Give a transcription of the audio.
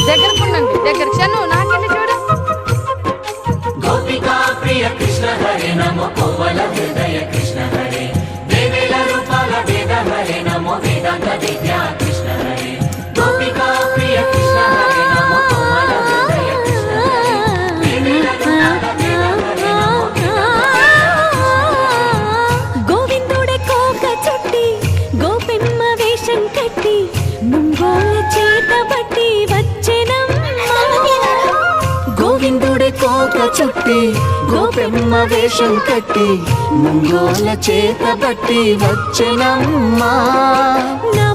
దగ్గరకుండండి దగ్గర చను నాకెళ్ళి చూడు. గోపికా ప్రియ కృష్ణ హరే నమో కోవల హృదయ కృష్ణ హరే దేవేల రూపాల వేద హరే నమో వేదాంత విద్యా కృష్ణ హరే గోపికా ప్రియ కృష్ణ హరే నమో కోవల హృదయ కృష్ణ హరే దేవేల రూపాల వేద హరే నమో గోవిందుడే కోక చుట్టి గోపెమ్మ వేషం కట్టి ముంగోల చేత బట్టి వచ్చెనమ్మా. గోవిందుడే కోక చుట్టి గోపెమ్మ వేషం కట్టి ముంగోల చేత బట్టి వచ్చెనమ్మా. నా